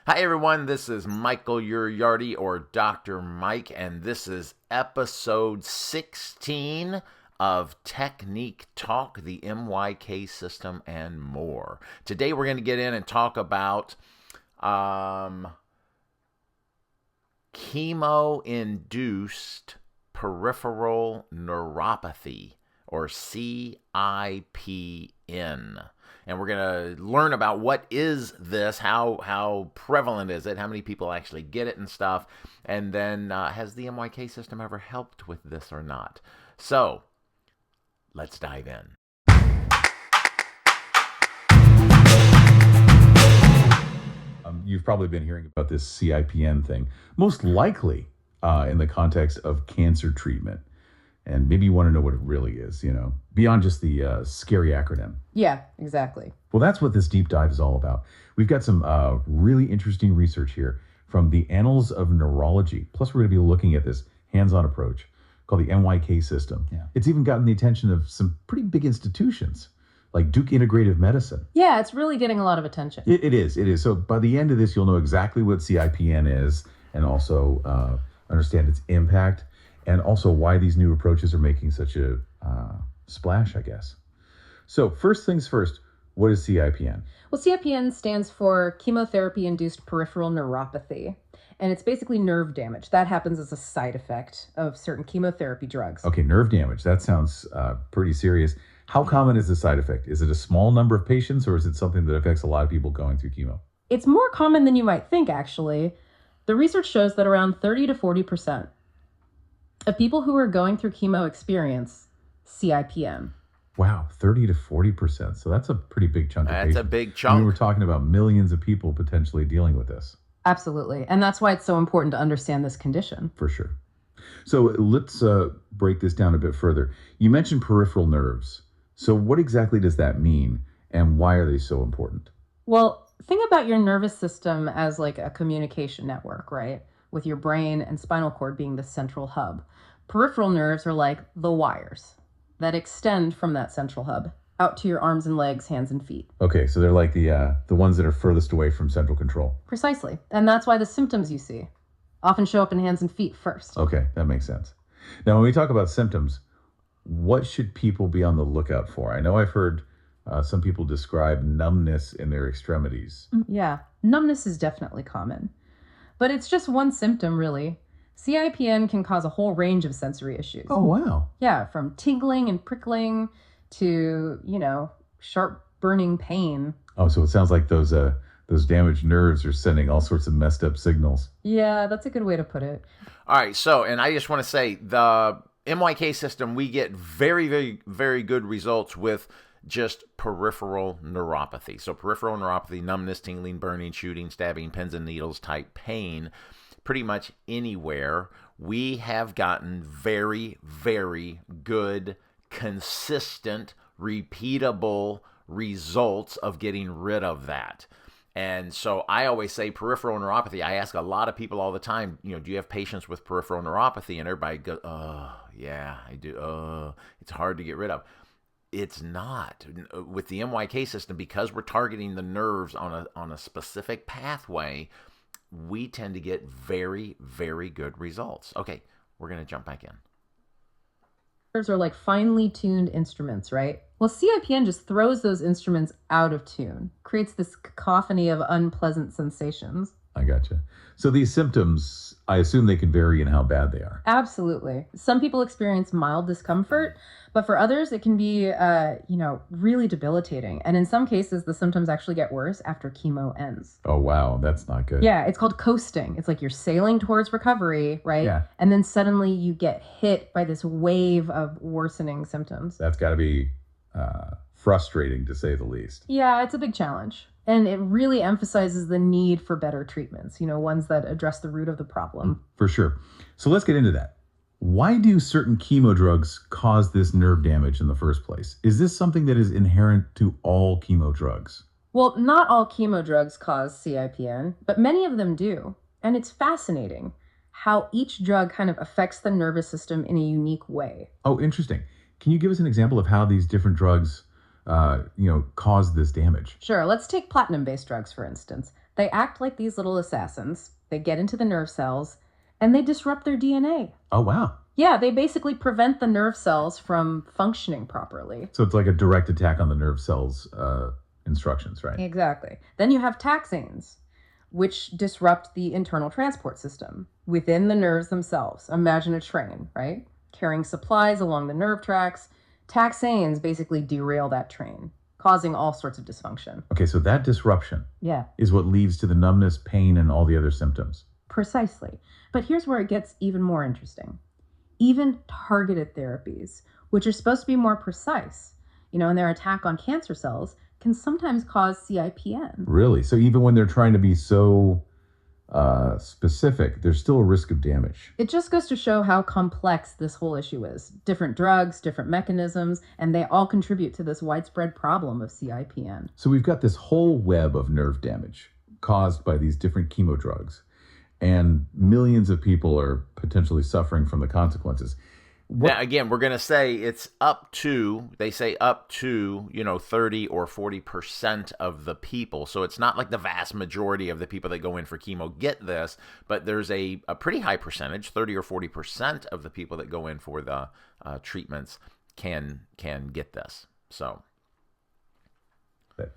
Hi everyone, this is Michael Uriarty or Dr. Mike, and this is episode 16 of Technique Talk, the MYK System, and more. Today we're going to get in and talk about Chemo Induced Peripheral Neuropathy, or CIPN. And we're going to learn about what is this, how prevalent is it, how many people actually get it and stuff, and then has the MYK system ever helped with this or not? So, let's dive in. You've probably been hearing about this CIPN thing, most likely in the context of cancer treatment. And maybe you want to know what it really is, beyond just the scary acronym. Yeah, exactly. Well, that's what this deep dive is all about. We've got some really interesting research here from the Annals of Neurology. Plus, we're going to be looking at this hands-on approach called the MYK System. Yeah. It's even gotten the attention of some pretty big institutions like Duke Integrative Medicine. Yeah, it's really getting a lot of attention. It is. So by the end of this, you'll know exactly what CIPN is and also understand its impact, and also why these new approaches are making such a splash, I guess. So first things first, what is CIPN? Well, CIPN stands for Chemotherapy-Induced Peripheral Neuropathy, and it's basically nerve damage. That happens as a side effect of certain chemotherapy drugs. Okay, nerve damage. That sounds pretty serious. How common is the side effect? Is it a small number of patients, or is it something that affects a lot of people going through chemo? It's more common than you might think, actually. The research shows that around 30 to 40% of people who are going through chemo experience CIPN. Wow, 30 to 40%. So that's a pretty big chunk of patients. That's a big chunk. We were talking about millions of people potentially dealing with this. Absolutely. And that's why it's so important to understand this condition. For sure. So let's break this down a bit further. You mentioned peripheral nerves. So what exactly does that mean, and why are they so important? Well, think about your nervous system as like a communication network, right? With your brain and spinal cord being the central hub. Peripheral nerves are like the wires that extend from that central hub out to your arms and legs, hands and feet. Okay, so they're like the ones that are furthest away from central control. Precisely. And that's why the symptoms you see often show up in hands and feet first. Okay, that makes sense. Now, when we talk about symptoms, what should people be on the lookout for? I know I've heard some people describe numbness in their extremities. Yeah, numbness is definitely common. But it's just one symptom, really. CIPN can cause a whole range of sensory issues. Oh, wow. Yeah, from tingling and prickling to, sharp burning pain. Oh, so it sounds like those damaged nerves are sending all sorts of messed up signals. Yeah, that's a good way to put it. All right, so, and I just want to say, the MYK system, we get very, very, very good results with just peripheral neuropathy. So peripheral neuropathy, numbness, tingling, burning, shooting, stabbing, pins and needles type pain, pretty much anywhere. We have gotten very, very good, consistent, repeatable results of getting rid of that. And so I always say peripheral neuropathy. I ask a lot of people all the time, do you have patients with peripheral neuropathy? And everybody goes, oh, yeah, I do. It's hard to get rid of. It's not. With the MYK system, because we're targeting the nerves on a specific pathway, we tend to get very, very good results. Okay, we're going to jump back in. Nerves are like finely tuned instruments, right? Well, CIPN just throws those instruments out of tune, creates this cacophony of unpleasant sensations. I gotcha. So these symptoms, I assume they can vary in how bad they are. Absolutely. Some people experience mild discomfort, but for others, it can be, really debilitating. And in some cases, the symptoms actually get worse after chemo ends. Oh, wow. That's not good. Yeah, it's called coasting. It's like you're sailing towards recovery, right? Yeah. And then suddenly you get hit by this wave of worsening symptoms. That's got to be frustrating, to say the least. Yeah, it's a big challenge. And it really emphasizes the need for better treatments, ones that address the root of the problem. For sure. So let's get into that. Why do certain chemo drugs cause this nerve damage in the first place? Is this something that is inherent to all chemo drugs? Well, not all chemo drugs cause CIPN, but many of them do. And it's fascinating how each drug kind of affects the nervous system in a unique way. Oh, interesting. Can you give us an example of how these different drugs cause this damage? Sure. Let's take platinum-based drugs, for instance. They act like these little assassins. They get into the nerve cells and they disrupt their DNA. Oh, wow. Yeah, they basically prevent the nerve cells from functioning properly. So it's like a direct attack on the nerve cells instructions, right? Exactly. Then you have taxanes, which disrupt the internal transport system within the nerves themselves. Imagine a train, right? Carrying supplies along the nerve tracks. Taxanes basically derail that train, causing all sorts of dysfunction. Okay, so that disruption Yeah, is what leads to the numbness, pain, and all the other symptoms. precisely. But here's where it gets even more interesting. Even targeted therapies, which are supposed to be more precise, in their attack on cancer cells, can sometimes cause CIPN. Really? So even when they're trying to be so specific, there's still a risk of damage. It just goes to show how complex this whole issue is. Different drugs, different mechanisms, and they all contribute to this widespread problem of CIPN. So we've got this whole web of nerve damage caused by these different chemo drugs, and millions of people are potentially suffering from the consequences. Now, again, we're going to say it's up to, they say up to, 30 or 40% of the people. So it's not like the vast majority of the people that go in for chemo get this, but there's a pretty high percentage, 30 or 40% of the people that go in for the treatments can get this. So,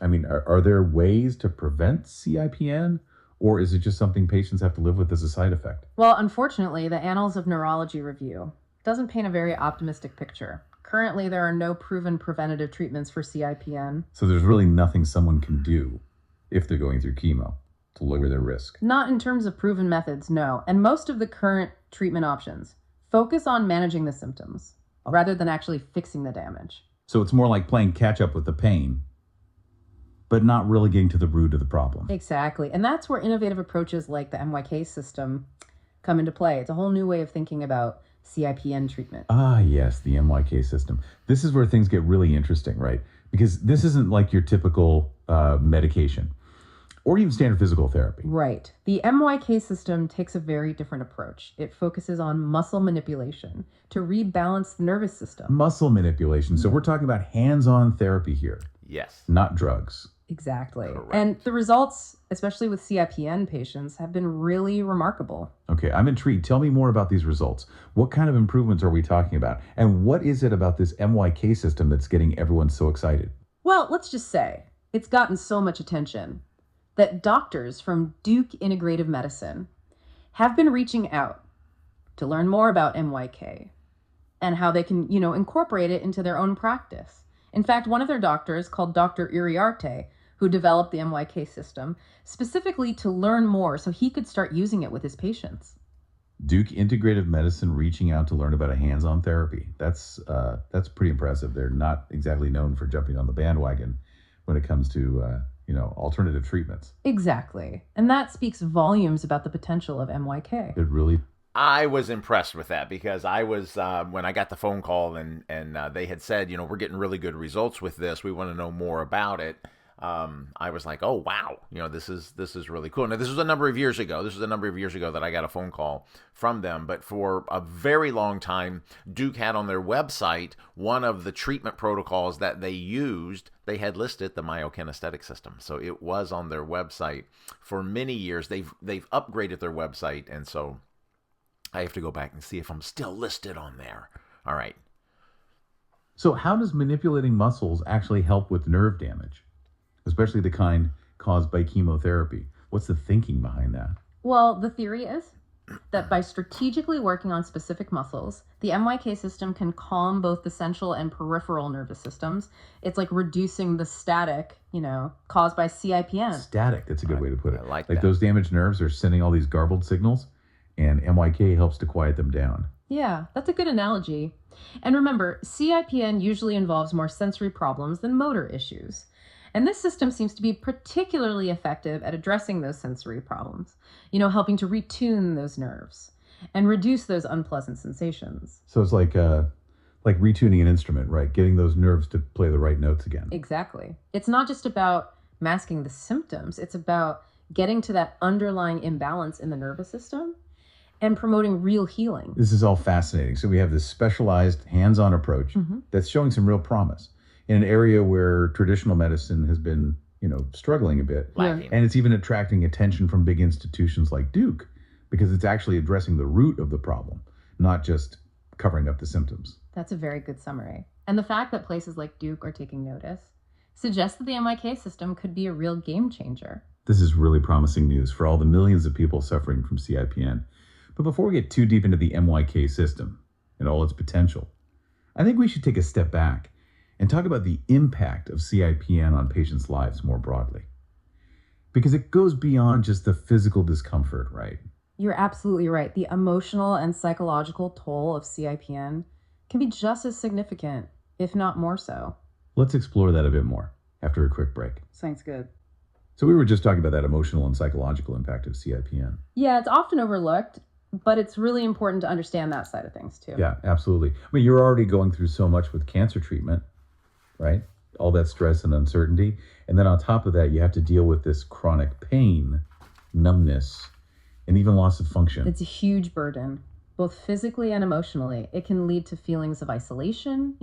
I mean, are there ways to prevent CIPN? Or is it just something patients have to live with as a side effect? Well, unfortunately, the Annals of Neurology review doesn't paint a very optimistic picture. Currently, there are no proven preventative treatments for CIPN. So there's really nothing someone can do if they're going through chemo to lower their risk. Not in terms of proven methods, no. And most of the current treatment options focus on managing the symptoms rather than actually fixing the damage. So it's more like playing catch up with the pain, but not really getting to the root of the problem. Exactly. And that's where innovative approaches like the MYK system come into play. It's a whole new way of thinking about CIPN treatment. Ah, yes, the MYK system. This is where things get really interesting, right? Because this isn't like your typical medication or even standard physical therapy. Right. The MYK system takes a very different approach. It focuses on muscle manipulation to rebalance the nervous system. Muscle manipulation. So we're talking about hands-on therapy here. yes. Not drugs. Exactly. Correct. And the results, especially with CIPN patients, have been really remarkable. Okay, I'm intrigued. Tell me more about these results. What kind of improvements are we talking about? And what is it about this MYK system that's getting everyone so excited? Well, let's just say it's gotten so much attention that doctors from Duke Integrative Medicine have been reaching out to learn more about MYK and how they can, incorporate it into their own practice. In fact, one of their doctors, called Dr. Iriarte, who developed the MYK system, specifically to learn more so he could start using it with his patients. Duke Integrative Medicine reaching out to learn about a hands-on therapy. That's pretty impressive. They're not exactly known for jumping on the bandwagon when it comes to alternative treatments. Exactly. And that speaks volumes about the potential of MYK. It really. I was impressed with that because I was, when I got the phone call and they had said, we're getting really good results with this. We want to know more about it. I was like, oh, wow, this is really cool. Now, this was a number of years ago. That I got a phone call from them. But for a very long time, Duke had on their website one of the treatment protocols that they used. They had listed the myokinesthetic system. So it was on their website for many years. They've upgraded their website. And so I have to go back and see if I'm still listed on there. All right. So how does manipulating muscles actually help with nerve damage, especially the kind caused by chemotherapy? What's the thinking behind that? Well, the theory is that by strategically working on specific muscles, the MYK system can calm both the central and peripheral nervous systems. It's like reducing the static, caused by CIPN. Static, that's a good way to put it. I like that. Those damaged nerves are sending all these garbled signals, and MYK helps to quiet them down. Yeah, that's a good analogy. And remember, CIPN usually involves more sensory problems than motor issues. And this system seems to be particularly effective at addressing those sensory problems, helping to retune those nerves and reduce those unpleasant sensations. So it's like retuning an instrument, right? Getting those nerves to play the right notes again. Exactly. It's not just about masking the symptoms. It's about getting to that underlying imbalance in the nervous system and promoting real healing. This is all fascinating. So we have this specialized hands-on approach that's showing some real promise in an area where traditional medicine has been struggling a bit. Lacking. And it's even attracting attention from big institutions like Duke because it's actually addressing the root of the problem, not just covering up the symptoms. That's a very good summary. And the fact that places like Duke are taking notice suggests that the MYK system could be a real game changer. This is really promising news for all the millions of people suffering from CIPN. But before we get too deep into the MYK system and all its potential, I think we should take a step back and talk about the impact of CIPN on patients' lives more broadly. Because it goes beyond just the physical discomfort, right? You're absolutely right. The emotional and psychological toll of CIPN can be just as significant, if not more so. Let's explore that a bit more after a quick break. Sounds good. So we were just talking about that emotional and psychological impact of CIPN. Yeah, it's often overlooked, but it's really important to understand that side of things too. Yeah, absolutely. I mean, you're already going through so much with cancer treatment, right? All that stress and uncertainty. And then on top of that, you have to deal with this chronic pain, numbness, and even loss of function. It's a huge burden, both physically and emotionally. It can lead to feelings of isolation,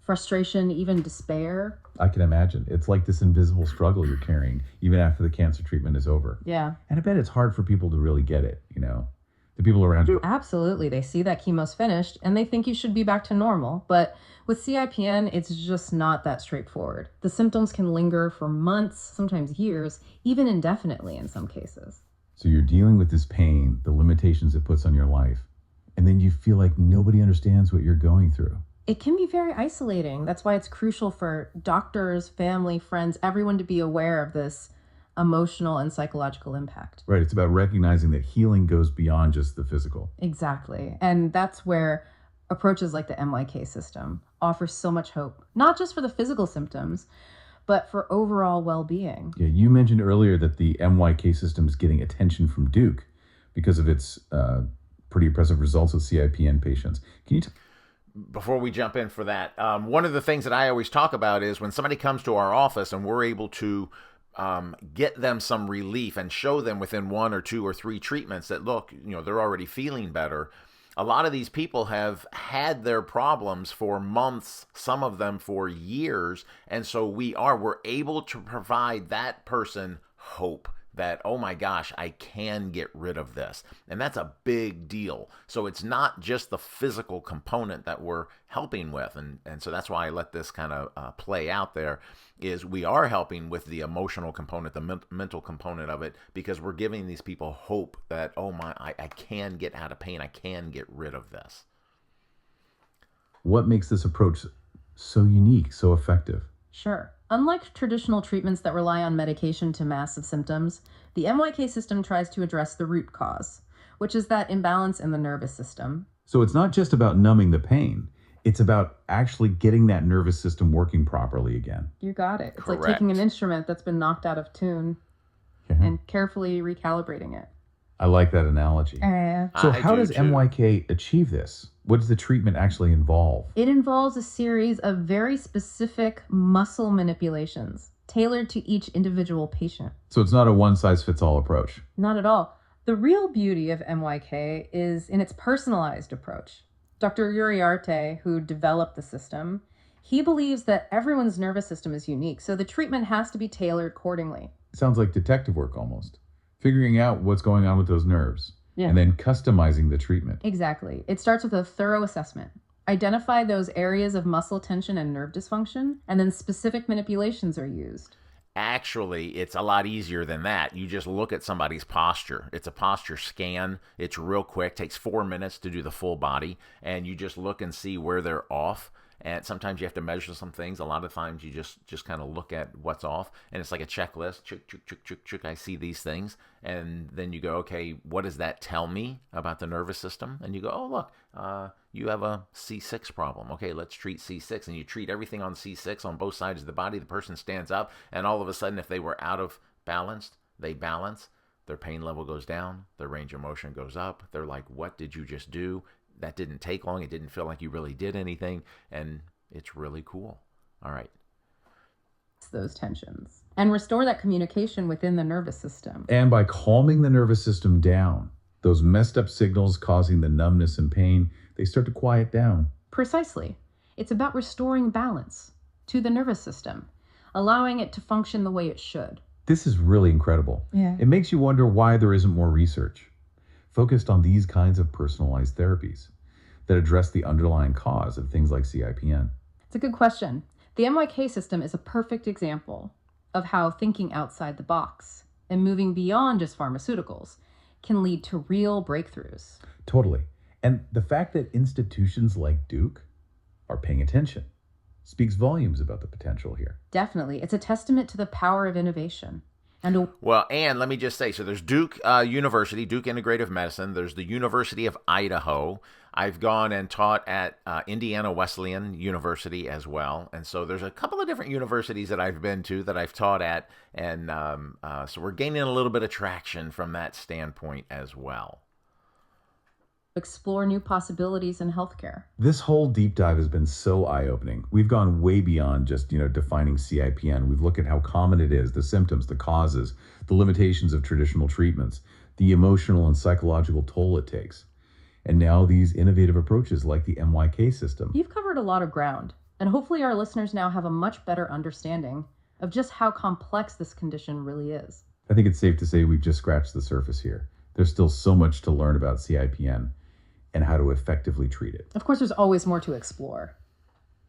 frustration, even despair. I can imagine. It's like this invisible struggle you're carrying even after the cancer treatment is over. Yeah. And I bet it's hard for people to really get it, the people around you. Absolutely. They see that chemo's finished and they think you should be back to normal. But with CIPN, it's just not that straightforward. The symptoms can linger for months, sometimes years, even indefinitely in some cases. So you're dealing with this pain, the limitations it puts on your life, and then you feel like nobody understands what you're going through. It can be very isolating. That's why it's crucial for doctors, family, friends, everyone to be aware of this emotional and psychological impact. Right. It's about recognizing that healing goes beyond just the physical. Exactly. And that's where approaches like the MYK system offer so much hope, not just for the physical symptoms, but for overall well-being. Yeah, you mentioned earlier that the MYK system is getting attention from Duke because of its pretty impressive results with CIPN patients. Can you Before we jump in for that, one of the things that I always talk about is when somebody comes to our office and we're able to get them some relief and show them within 1 or 2 or 3 treatments that, look, they're already feeling better. A lot of these people have had their problems for months, some of them for years. And so we're able to provide that person hope that, oh my gosh, I can get rid of this. And that's a big deal. So it's not just the physical component that we're helping with. And so that's why I let this kind of play out there, is we are helping with the emotional component, the mental component of it, because we're giving these people hope that, oh my, I can get out of pain. I can get rid of this. What makes this approach so unique, so effective? Sure. Unlike traditional treatments that rely on medication to mask the symptoms, the MYK system tries to address the root cause, which is that imbalance in the nervous system. So it's not just about numbing the pain. It's about actually getting that nervous system working properly again. You got it. It's Correct. like taking an instrument that's been knocked out of tune and carefully recalibrating it. I like that analogy. So how does MYK achieve this? What does the treatment actually involve? It involves a series of very specific muscle manipulations tailored to each individual patient. So it's not a one-size-fits-all approach. Not at all. The real beauty of MYK is in its personalized approach. Dr. Uriarte, who developed the system, he believes that everyone's nervous system is unique, so the treatment has to be tailored accordingly. It sounds like detective work almost. Figuring out what's going on with those nerves. Yeah. And then customizing the treatment. Exactly. It starts with a thorough assessment. Identify those areas of muscle tension and nerve dysfunction, and then specific manipulations are used. Actually, it's a lot easier than that. You just look at somebody's posture. It's a posture scan. It's real quick. Takes 4 minutes to do the full body. And you just look and see where they're off. And sometimes you have to measure some things. A lot of times you just kind of look at what's off. And it's like a checklist. Check, check, check, check, check. I see these things. And then you go, okay, what does that tell me about the nervous system? And you go, oh, look, you have a C6 problem. Okay, let's treat C6. And you treat everything on C6 on both sides of the body. The person stands up. And all of a sudden, if they were out of balance, they balance. Their pain level goes down. Their range of motion goes up. They're like, what did you just do? That didn't take long. It didn't feel like you really did anything. And it's really cool. All right. Those tensions and restore that communication within the nervous system. And by calming the nervous system down, those messed up signals causing the numbness and pain, they start to quiet down. Precisely. It's about restoring balance to the nervous system. allowing it to function the way it should. This is really incredible. Yeah. It makes you wonder why there isn't more research focused on these kinds of personalized therapies that address the underlying cause of things like CIPN. It's a good question. The MYK system is a perfect example of how thinking outside the box and moving beyond just pharmaceuticals can lead to real breakthroughs. Totally. And the fact that institutions like Duke are paying attention speaks volumes about the potential here. Definitely. It's a testament to the power of innovation. Well, and let me just say, so there's Duke University, Duke Integrative Medicine. There's the University of Idaho. I've gone and taught at Indiana Wesleyan University as well. And so there's a couple of different universities that I've been to that I've taught at. And so we're gaining a little bit of traction from that standpoint as well. Explore new possibilities in healthcare. This whole deep dive has been so eye-opening. We've gone way beyond just, defining CIPN. We've looked at how common it is, the symptoms, the causes, the limitations of traditional treatments, the emotional and psychological toll it takes. And now these innovative approaches like the MYK system. You've covered a lot of ground, and hopefully our listeners now have a much better understanding of just how complex this condition really is. I think it's safe to say we've just scratched the surface here. There's still so much to learn about CIPN and how to effectively treat it. Of course, there's always more to explore,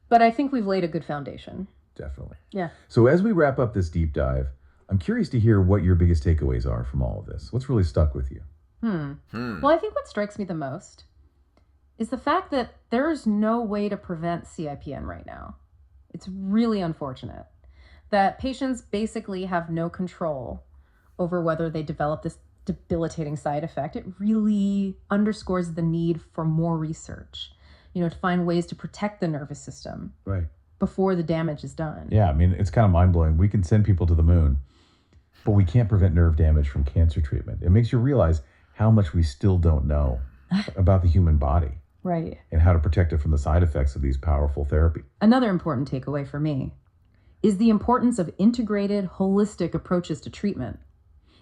but I think we've laid a good foundation. Definitely. Yeah. So as we wrap up this deep dive, I'm curious to hear what your biggest takeaways are from all of this. What's really stuck with you? Well, I think what strikes me the most is the fact that there is no way to prevent CIPN right now. It's really unfortunate that patients basically have no control over whether they develop this debilitating side effect. It really underscores the need for more research, to find ways to protect the nervous system Right. before the damage is done. Yeah, I mean, it's kind of mind-blowing. We can send people to the moon, but we can't prevent nerve damage from cancer treatment. It makes you realize how much we still don't know about the human body. Right. And how to protect it from the side effects of these powerful therapies. Another important takeaway for me is the importance of integrated, holistic approaches to treatment.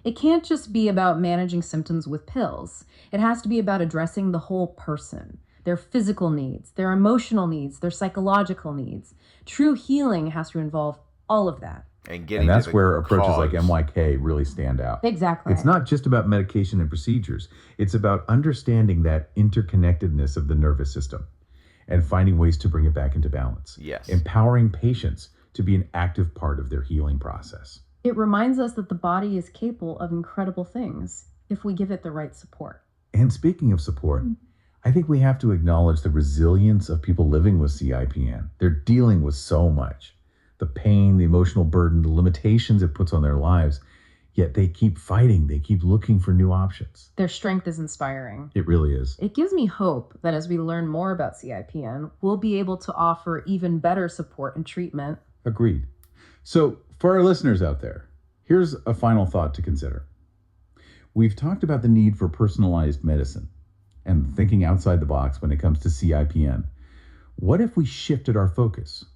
It can't just be about managing symptoms with pills. It has to be about addressing the whole person, their physical needs, their emotional needs, their psychological needs. True healing has to involve all of that. And that's where approaches like MYK really stand out. Exactly. It's not just about medication and procedures. It's about understanding that interconnectedness of the nervous system and finding ways to bring it back into balance. Yes. Empowering patients to be an active part of their healing process. It reminds us that the body is capable of incredible things if we give it the right support. And speaking of support, I think we have to acknowledge the resilience of people living with CIPN. They're dealing with so much. The pain, the emotional burden, the limitations it puts on their lives, yet they keep fighting. They keep looking for new options. Their strength is inspiring. It really is. It gives me hope that as we learn more about CIPN, we'll be able to offer even better support and treatment. Agreed. So for our listeners out there, here's a final thought to consider. We've talked about the need for personalized medicine and thinking outside the box when it comes to CIPN. What if we shifted our focus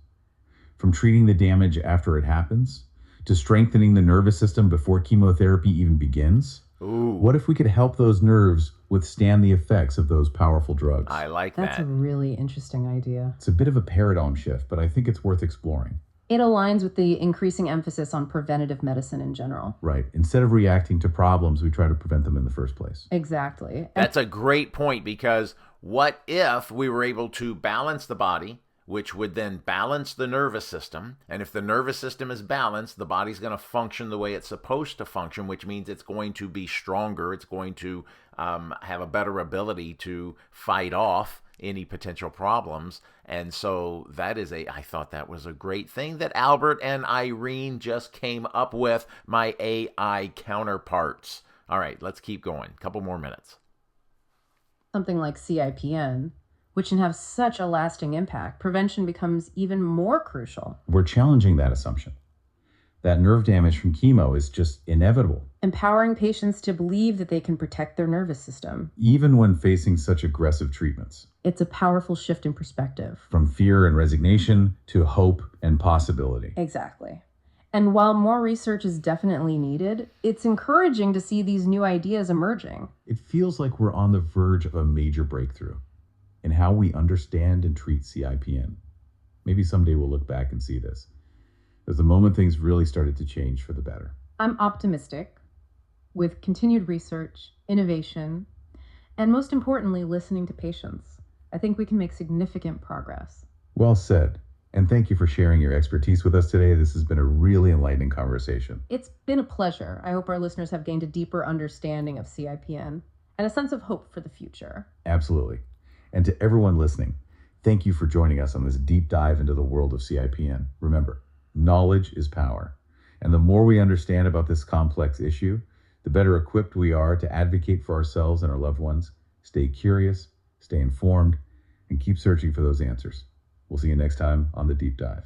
from treating the damage after it happens to strengthening the nervous system before chemotherapy even begins? Ooh. What if we could help those nerves withstand the effects of those powerful drugs? I like That's that. a really interesting idea. It's a bit of a paradigm shift, but I think it's worth exploring. It aligns with the increasing emphasis on preventative medicine in general. Right. Instead of reacting to problems, we try to prevent them in the first place. Exactly. That's a great point, because what if we were able to balance the body, which would then balance the nervous system? And if the nervous system is balanced, the body's going to function the way it's supposed to function, which means it's going to be stronger. It's going to have a better ability to fight off any potential problems. And so that is I thought that was a great thing that Albert and Irene just came up with, my AI counterparts. All right, let's keep going. A couple more minutes. Something like CIPN, which can have such a lasting impact, prevention becomes even more crucial. We're challenging that assumption. That nerve damage from chemo is just inevitable. Empowering patients to believe that they can protect their nervous system. Even when facing such aggressive treatments. It's a powerful shift in perspective. From fear and resignation to hope and possibility. Exactly. And while more research is definitely needed, it's encouraging to see these new ideas emerging. It feels like we're on the verge of a major breakthrough in how we understand and treat CIPN. Maybe someday we'll look back and see this. as the moment things really started to change for the better. I'm optimistic. With continued research, innovation, and most importantly, listening to patients, I think we can make significant progress. Well said. And thank you for sharing your expertise with us today. This has been a really enlightening conversation. It's been a pleasure. I hope our listeners have gained a deeper understanding of CIPN and a sense of hope for the future. Absolutely. And to everyone listening, thank you for joining us on this deep dive into the world of CIPN. Remember, knowledge is power. And the more we understand about this complex issue, the better equipped we are to advocate for ourselves and our loved ones. Stay curious, stay informed, and keep searching for those answers. We'll see you next time on The Deep Dive.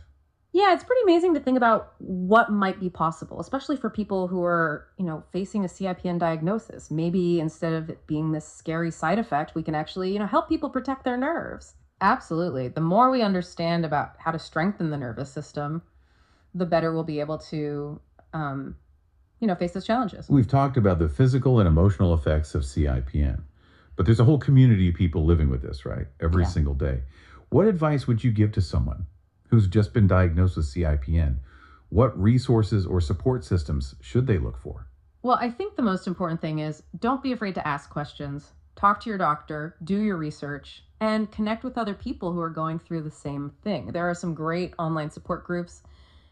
Yeah, it's pretty amazing to think about what might be possible, especially for people who are, facing a CIPN diagnosis. Maybe instead of it being this scary side effect, we can actually, help people protect their nerves. Absolutely. The more we understand about how to strengthen the nervous system, the better we'll be able to, face those challenges. We've talked about the physical and emotional effects of CIPN, but there's a whole community of people living with this, right? Every single day. What advice would you give to someone who's just been diagnosed with CIPN? What resources or support systems should they look for? Well, I think the most important thing is don't be afraid to ask questions. Talk to your doctor, do your research, and connect with other people who are going through the same thing. There are some great online support groups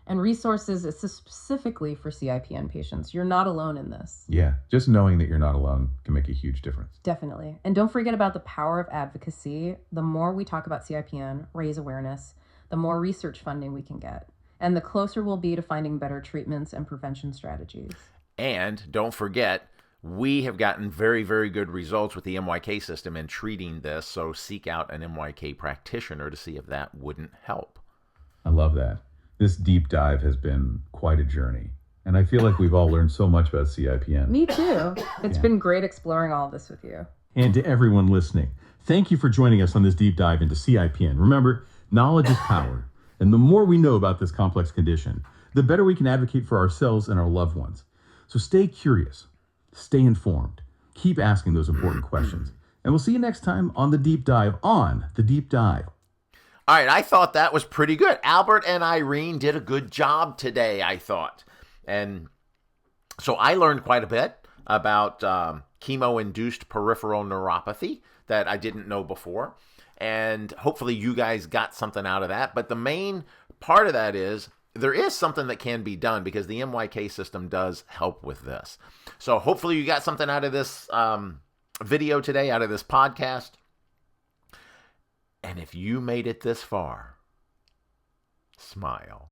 and resources specifically for CIPN patients. You're not alone in this. Yeah, just knowing that you're not alone can make a huge difference. Definitely. And don't forget about the power of advocacy. The more we talk about CIPN, raise awareness, the more research funding we can get, and the closer we'll be to finding better treatments and prevention strategies. And don't forget, we have gotten very, very good results with the MYK system in treating this, so seek out an MYK practitioner to see if that wouldn't help. I love that. This deep dive has been quite a journey, and I feel like we've all learned so much about CIPN. Me too. It's been great exploring all of this with you. And to everyone listening, thank you for joining us on this deep dive into CIPN. Remember, knowledge is power, and the more we know about this complex condition, the better we can advocate for ourselves and our loved ones. So stay curious, stay informed, keep asking those important questions, and we'll see you next time on The Deep Dive on The Deep Dive. All right, I thought that was pretty good. Albert and Irene did a good job today, I thought. And so I learned quite a bit about chemo induced peripheral neuropathy that I didn't know before. And hopefully you guys got something out of that. But the main part of that is there is something that can be done because the MYK system does help with this. So hopefully you got something out of this video today, out of this podcast. And if you made it this far, smile.